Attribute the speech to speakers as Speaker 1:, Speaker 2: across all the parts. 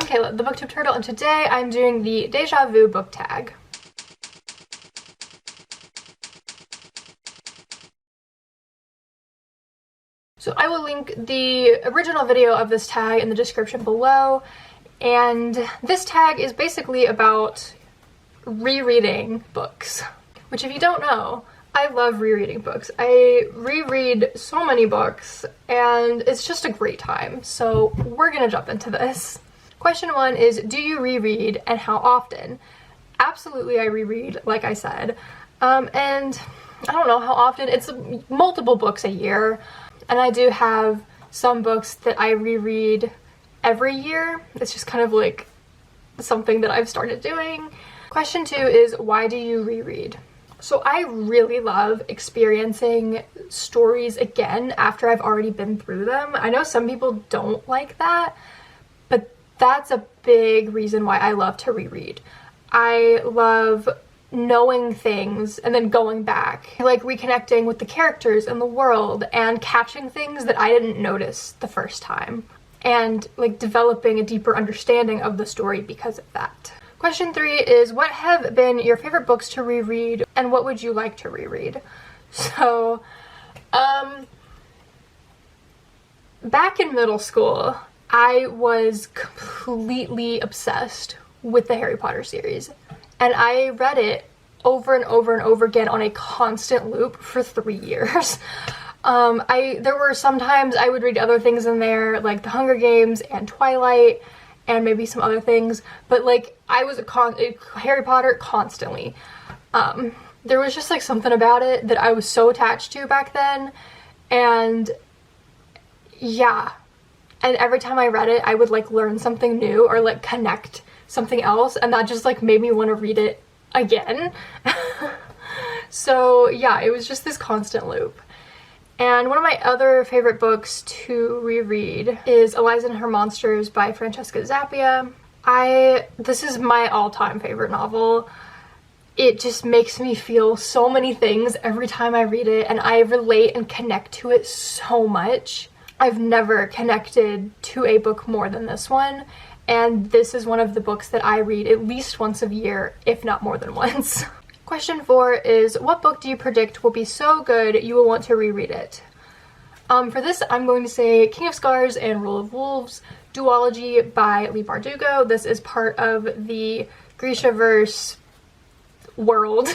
Speaker 1: I'm Kayla, the BookTube Turtle, and today I'm doing the Deja Vu Book Tag. So I will link the original video of this tag in the description below, and this tag is basically about rereading books, which if you don't know, I love rereading books. I reread so many books and it's just a great time. So we're gonna jump into this. Question 1 is, do you reread and how often? Absolutely, I reread, like I said. And I don't know how often. It's multiple books a year. And I do have some books that I reread every year. It's just kind of like something that I've started doing. Question 2 is, why do you reread? So I really love experiencing stories again after I've already been through them. I know some people don't like that, but that's a big reason why I love to reread. I love knowing things and then going back, like reconnecting with the characters and the world and catching things that I didn't notice the first time and like developing a deeper understanding of the story because of that. Question 3 is, what have been your favorite books to reread and what would you like to reread? So, back in middle school, I was completely obsessed with the Harry Potter series, and I read it over and over and over again on a constant loop for 3 years. There were sometimes I would read other things in there, like The Hunger Games and Twilight, and maybe some other things, but like I was Harry Potter constantly. There was just like something about it that I was so attached to back then, and yeah, and every time I read it I would like learn something new or like connect something else, and that just like made me want to read it again. So yeah, it was just this constant loop. And one of my other favorite books to reread is Eliza and Her Monsters by Francesca Zappia. This is my all-time favorite novel. It just makes me feel so many things every time I read it, and I relate and connect to it so much. I've never connected to a book more than this one, and this is one of the books that I read at least once a year, if not more than once. Question 4 is, what book do you predict will be so good you will want to reread it? For this, I'm going to say King of Scars and Rule of Wolves duology by Leigh Bardugo. This is part of the Grishaverse world.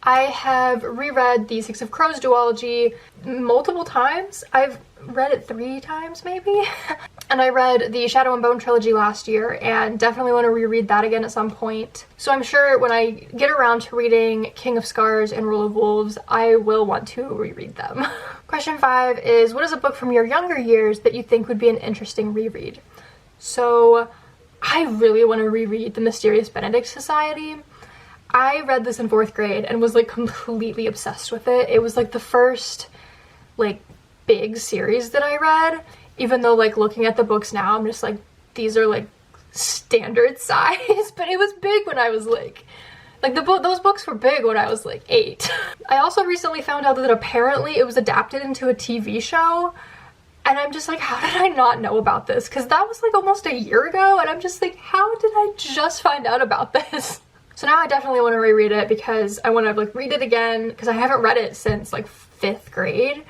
Speaker 1: I have reread the Six of Crows duology multiple times. I've read it 3 times maybe. And I read the Shadow and Bone trilogy last year and definitely want to reread that again at some point. So I'm sure when I get around to reading King of Scars and Rule of Wolves, I will want to reread them. Question 5 is, what is a book from your younger years that you think would be an interesting reread? So I really want to reread The Mysterious Benedict Society. I read this in 4th grade and was like completely obsessed with it. It was like the first like big series that I read, even though like looking at the books now I'm just like, these are like standard size, but it was big when I was like those books were big when I was like 8. I also recently found out that apparently it was adapted into a TV show, and I'm just like, how did I not know about this? Because that was like almost a year ago, and I'm just like, how did I just find out about this? So now I definitely want to reread it because I want to like read it again, because I haven't read it since like 5th grade.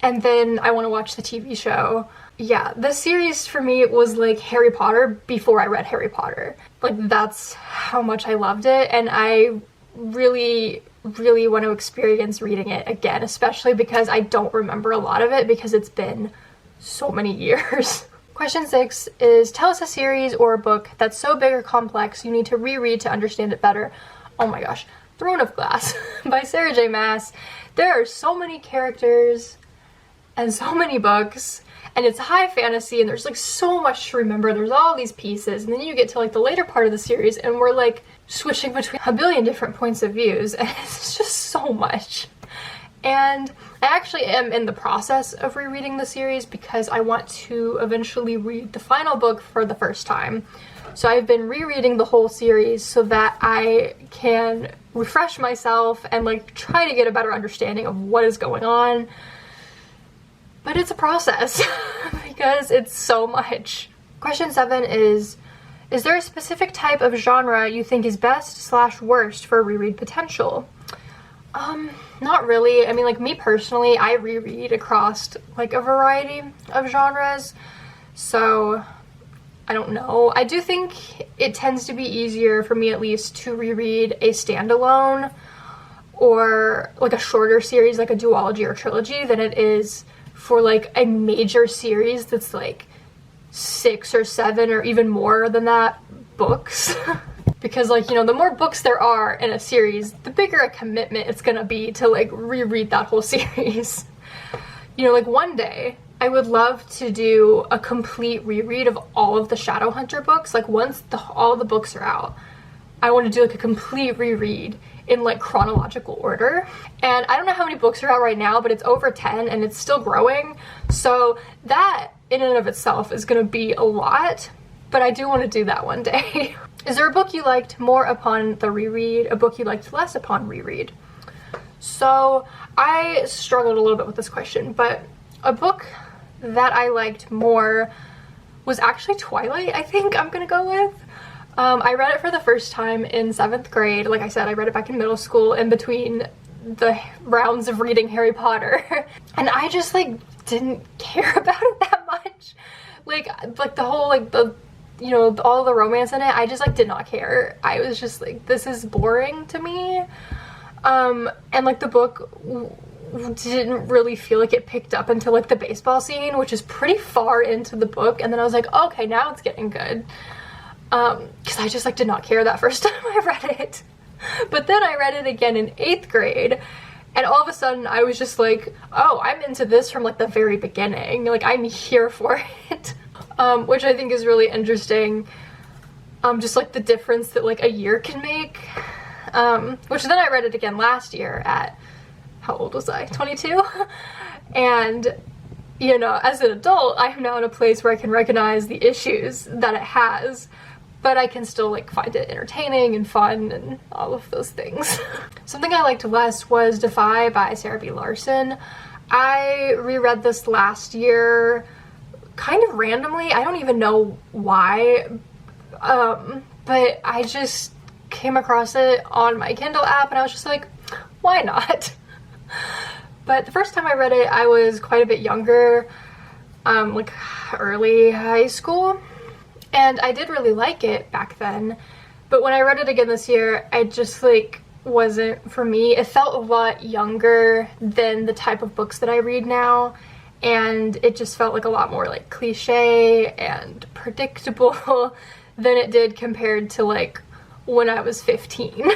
Speaker 1: And then I want to watch the TV show. Yeah, this series for me was like Harry Potter before I read Harry Potter. Like, that's how much I loved it, and I really, really want to experience reading it again, especially because I don't remember a lot of it because it's been so many years. Question 6 is, tell us a series or a book that's so big or complex you need to reread to understand it better. Oh my gosh, Throne of Glass by Sarah J. Maas. There are so many characters and so many books, and it's high fantasy, and there's like so much to remember. There's all these pieces, and then you get to like the later part of the series and we're like switching between a billion different points of views, and it's just so much. And I actually am in the process of rereading the series because I want to eventually read the final book for the first time. So I've been rereading the whole series so that I can refresh myself and like try to get a better understanding of what is going on. But it's a process because it's so much. Question 7 is, Is there a specific type of genre you think is best/worst for reread potential? Not really. I mean, like, me personally, I reread across like a variety of genres, so I don't know. I do think it tends to be easier for me, at least, to reread a standalone or like a shorter series like a duology or trilogy than it is for like a major series that's like 6 or 7 or even more than that books. Because, like, you know, the more books there are in a series, the bigger a commitment it's gonna be to like reread that whole series. You know, like, one day I would love to do a complete reread of all of the Shadowhunter books. Like, once all the books are out, I want to do like a complete reread in like chronological order. And I don't know how many books are out right now, but it's over 10 and it's still growing. So that in and of itself is gonna be a lot, but I do want to do that one day. Is there a book you liked more upon the reread, a book you liked less upon reread? So I struggled a little bit with this question, but a book that I liked more was actually Twilight, I think I'm gonna go with. I read it for the first time in 7th grade. Like I said, I read it back in middle school in between the rounds of reading Harry Potter. And I just like didn't care about it that much. Like the whole, like, the, you know, all the romance in it, I just like did not care. I was just like, this is boring to me. And like the book didn't really feel like it picked up until like the baseball scene, which is pretty far into the book. And then I was like, okay, now it's getting good. Because I just like did not care that first time I read it. But then I read it again in 8th grade, and all of a sudden I was just like, oh, I'm into this from like the very beginning. Like, I'm here for it. Which I think is really interesting. Just like the difference that like a year can make. Which then I read it again last year at, how old was I? 22? And, you know, as an adult, I am now in a place where I can recognize the issues that it has, but I can still like find it entertaining and fun and all of those things. Something I liked less was Defy by Sarah B. Larson. I reread this last year kind of randomly. I don't even know why, but I just came across it on my Kindle app and I was just like, why not? But the first time I read it, I was quite a bit younger, like early high school. And I did really like it back then, but when I read it again this year, I just like wasn't for me. It felt a lot younger than the type of books that I read now, and it just felt like a lot more like cliche and predictable than it did compared to like when I was 15.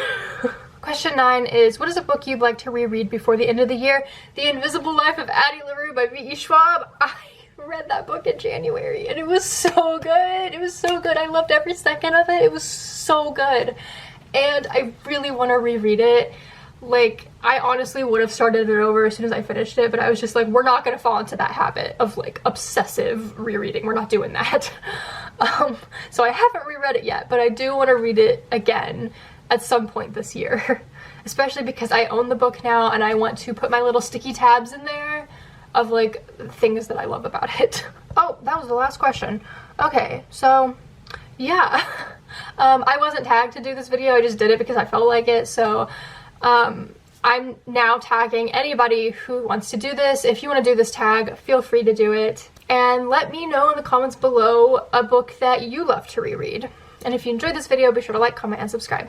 Speaker 1: Question 9 is, what is a book you'd like to reread before the end of the year? The Invisible Life of Addie LaRue by V.E. Schwab. I read that book in January and it was so good. It was so good. I loved every second of it. It was so good. And I really want to reread it. Like, I honestly would have started it over as soon as I finished it, but I was just like, we're not going to fall into that habit of like obsessive rereading. We're not doing that. So I haven't reread it yet, but I do want to read it again at some point this year, especially because I own the book now and I want to put my little sticky tabs in there of like things that I love about it. Oh, that was the last question. Okay, so yeah, I wasn't tagged to do this video. I just did it because I felt like it. So I'm now tagging anybody who wants to do this. If you want to do this tag, feel free to do it. And let me know in the comments below a book that you love to reread. And if you enjoyed this video, be sure to like, comment, and subscribe.